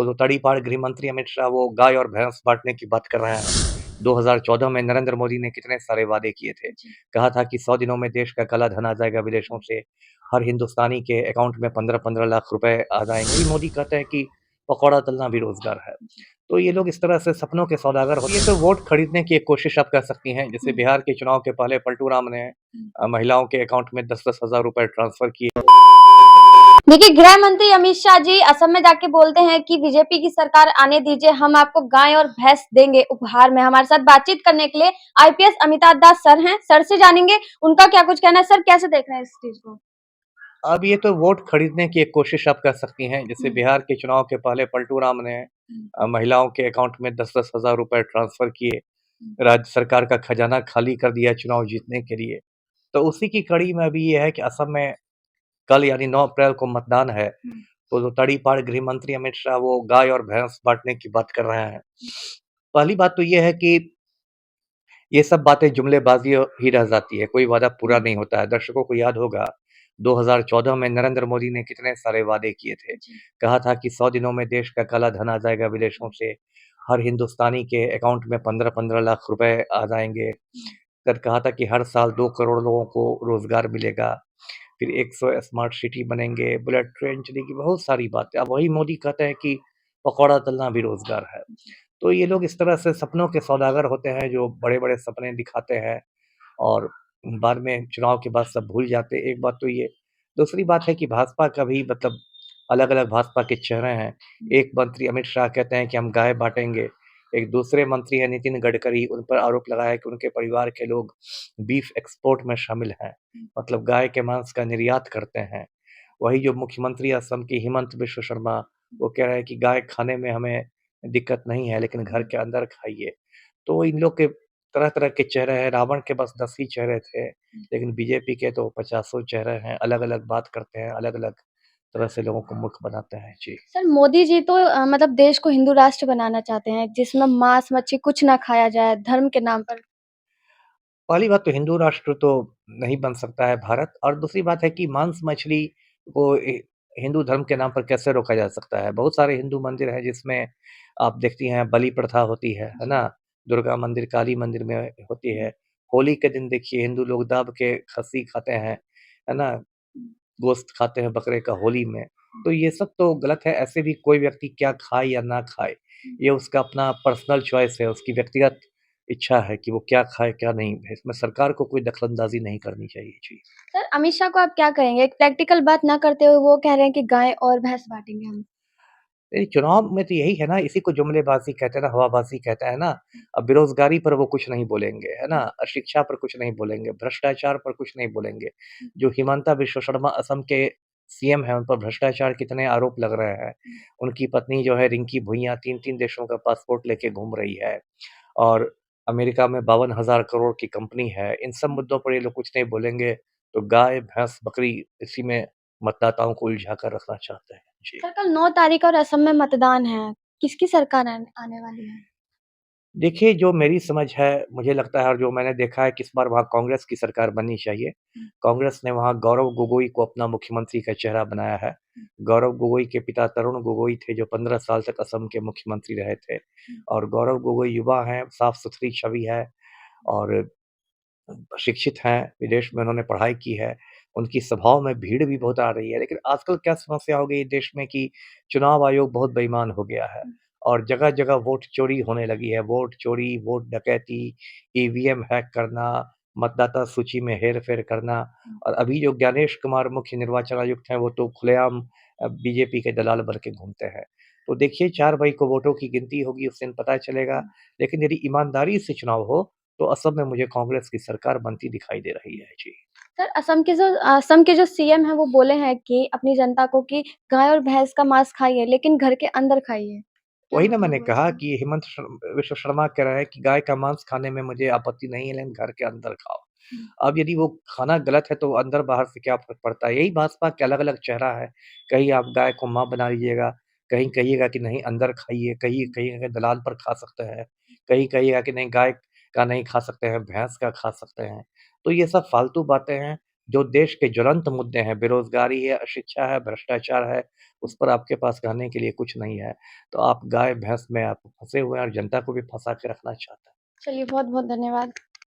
वो तो तड़ीपार गृह मंत्री अमित शाह वो गाय और भैंस बाँटने की बात कर रहे हैं। 2014 में नरेंद्र मोदी ने कितने सारे वादे किए थे। कहा था कि 100 दिनों में देश का काला धन आ जाएगा विदेशों से, हर हिंदुस्तानी के अकाउंट में 15-15 लाख रुपए आ जाएँगे। वही मोदी कहते हैं कि पकौड़ा तलना भी रोज़गार है। तो ये लोग इस तरह से सपनों के सौदागर होते हैं। ये तो वोट खरीदने की एक कोशिश आप कह सकती हैं। जैसे बिहार के चुनाव के पहले पलटू राम ने महिलाओं के अकाउंट में 10-10 हज़ार रुपए ट्रांसफर किए। देखिए, गृह मंत्री अमित शाह जी असम में जाके बोलते हैं कि बीजेपी की सरकार आने दीजिए, हम आपको गाय और भैंस देंगे उपहार में। हमारे साथ बातचीत करने के लिए आईपीएस अमिताभ दास सर हैं। सर से जानेंगे उनका क्या कुछ कहना है। सर, कैसे देख रहे हैं इस चीज को? अब ये तो वोट खरीदने की एक कोशिश आप कह सकती हैं। जैसे बिहार के चुनाव के पहले पलटू राम ने महिलाओं के अकाउंट में 10-10 हज़ार रुपए ट्रांसफर किए। राज्य सरकार का खजाना खाली कर दिया चुनाव जीतने के लिए। तो उसी की कड़ी में अभी ये है कि असम में कल यानी 9 अप्रैल को मतदान है। तो जो तड़ीपार गृह मंत्री अमित शाह वो गाय और भैंस बाँटने की बात कर रहे हैं। पहली बात तो ये है कि ये सब बातें जुमलेबाज़ी ही रह जाती है, कोई वादा पूरा नहीं होता है। दर्शकों को याद होगा 2014 में नरेंद्र मोदी ने कितने सारे वादे किए थे। कहा था कि 100 दिनों में देश का काला धन आ जाएगा विदेशों से, हर हिंदुस्तानी के अकाउंट में 15-15 लाख रुपए आ जाएँगे। फिर कहा था कि हर साल 2 करोड़ लोगों को रोज़गार मिलेगा। फिर 100 स्मार्ट सिटी बनेंगे, बुलेट ट्रेन चलेगी, बहुत सारी बातें। अब वही मोदी कहते हैं कि पकौड़ा तलना भी रोज़गार है। तो ये लोग इस तरह से सपनों के सौदागर होते हैं जो बड़े-बड़े सपने दिखाते हैं और बाद में चुनाव के बाद सब भूल जाते हैं। एक बात तो ये। दूसरी बात है कि भाजपा का भी मतलब अलग-अलग भाजपा के चेहरे हैं। एक मंत्री अमित शाह कहते हैं कि हम गाय बाँटेंगे। एक दूसरे मंत्री हैं नितिन गडकरी, उन पर आरोप लगाया है कि उनके परिवार के लोग बीफ एक्सपोर्ट में शामिल हैं। मतलब गाय के मांस का निर्यात करते हैं। वही जो मुख्यमंत्री असम की हिमंत बिश्व शर्मा, वो कह रहे हैं कि गाय खाने में हमें दिक्कत नहीं है, लेकिन घर के अंदर खाइए। तो इन लोग के तरह-तरह के चेहरे हैं, रावण के बस 10 ही चेहरे थे, लेकिन बीजेपी के तो पचासों चेहरे हैं, अलग-अलग बात करते हैं, अलग-अलग तरह से लोगों को मूर्ख बनाते हैं। जी। सर, मोदी जी तो मतलब देश को हिंदू राष्ट्र बनाना चाहते हैं, जिसमें मांस मच्छी कुछ ना खाया जाए धर्म के नाम पर। पहली बात तो हिंदू राष्ट्र तो नहीं बन सकता है भारत और दूसरी बात है कि मांस-मछली को हिंदू धर्म के नाम पर कैसे रोका जा सकता है? बहुत सारे हिंदू मंदिर हैं जिसमें आप देखती हैं बलि प्रथा होती है ना? दुर्गा मंदिर, काली मंदिर में होती है। होली के दिन देखिए हिंदू लोग दाब के खस्सी खाते हैं, है ना? गोश्त खाते हैं बकरे का होली में। तो ये सब तो गलत है, ऐसे भी कोई व्यक्ति क्या खाए या ना खाए, ये उसका अपना पर्सनल चॉइस है, उसकी व्यक्तिगत इच्छा है कि वो क्या खाए, क्या नहीं। इसमें सरकार को कोई दखल-अंदाज़ी नहीं करनी चाहिए। जी। सर, अमित शाह को आप क्या कहेंगे? एक प्रैक्टिकल बात ना करते हुए वो कह रहे हैं कि गाय और भैंस बाँटेंगे हम। नहीं, चुनाव में तो यही है ना, इसी को जुमलेबाज़ी कहते हैं ना, हवाबाज़ी कहते हैं ना। अब बेरोज़गारी पर वो कुछ नहीं बोलेंगे, है ना? अशिक्षा पर कुछ नहीं बोलेंगे, भ्रष्टाचार पर कुछ नहीं बोलेंगे। जो हिमंता बिश्व शर्मा असम के सीएम हैं, उन पर भ्रष्टाचार कितने आरोप लग रहे हैं। उनकी पत्नी जो है रिंकी भुइयाँ 3-3 देशों का पासपोर्ट लेके घूम रही है और अमेरिका में 52,000 करोड़ की कंपनी है। इन सब मुद्दों पर ये लोग कुछ नहीं बोलेंगे, तो गाय, भैंस, बकरी इसी में मतदाताओं को उलझा कर रखना चाहते हैं। जी। सर, कल 9 तारीख और असम में मतदान है। किसकी सरकार आने वाली है? देखिए, जो मेरी समझ है, मुझे लगता है और जो मैंने देखा है कि इस बार वहाँ कांग्रेस की सरकार बननी चाहिए। कांग्रेस ने वहाँ गौरव गोगोई को अपना मुख्यमंत्री का चेहरा बनाया है। गौरव गोगोई के पिता तरुण गोगोई थे, जो 15 साल तक असम के मुख्यमंत्री रहे थे और गौरव गोगोई युवा हैं, साफ-सुथरी छवि है और शिक्षित हैं, विदेश में उन्होंने पढ़ाई की है, उनकी सभाओं में भीड़ भी बहुत आ रही है। लेकिन आजकल क्या समस्या हो गई है देश में कि चुनाव आयोग बहुत बेईमान हो गया है और जगह-जगह वोट चोरी होने लगी है। वोट चोरी, वोट डकैती, ईवीएम हैक करना, मतदाता सूची में हेर-फेर करना और अभी जो ज्ञानेश कुमार मुख्य निर्वाचन आयुक्त हैं, वो तो खुलेआम बीजेपी के दलाल बन के घूमते हैं। तो देखिए 4 मई को वोटों की गिनती होगी, उस दिन पता चलेगा। लेकिन यदि ईमानदारी से चुनाव हो तो असम में मुझे कांग्रेस की सरकार बनती दिखाई दे रही है। जी। सर, असम के जो सीएम हैं वो बोले हैं कि अपनी जनता को कि गाय और भैंस का मांस खाइए, लेकिन घर के अंदर खाइए। क्या वही ना मैंने मतलब हुआ कहा इसका? कि हिमंत विश्व शर्मा कह रहे हैं कि गाय का मांस खाने में मुझे आपत्ति नहीं है, लेकिन घर के अंदर खाओ। अब यदि वो खाना गलत है तो अंदर-बाहर से क्या फ़र्क पड़ता है? यही भाजपा के अलग-अलग चेहरा है। कहीं आप गाय को माँ बना लीजिएगा, कहीं कहिएगा कि नहीं अंदर खाइए, कहीं कहिएगा दलाल पर खा सकते हैं, कहीं कहिएगा कि नहीं गाय का नहीं खा सकते हैं, भैंस का खा सकते हैं। तो ये सब फालतू बातें हैं। जो देश के ज्वलंत मुद्दे हैं, बेरोज़गारी है, अशिक्षा है, भ्रष्टाचार है, उस पर आपके पास कहने के लिए कुछ नहीं है। तो आप गाय-भैंस में आप फँसे हुए हैं और जनता को भी फँसा के रखना चाहते हैं। चलिए बहुत-बहुत धन्यवाद।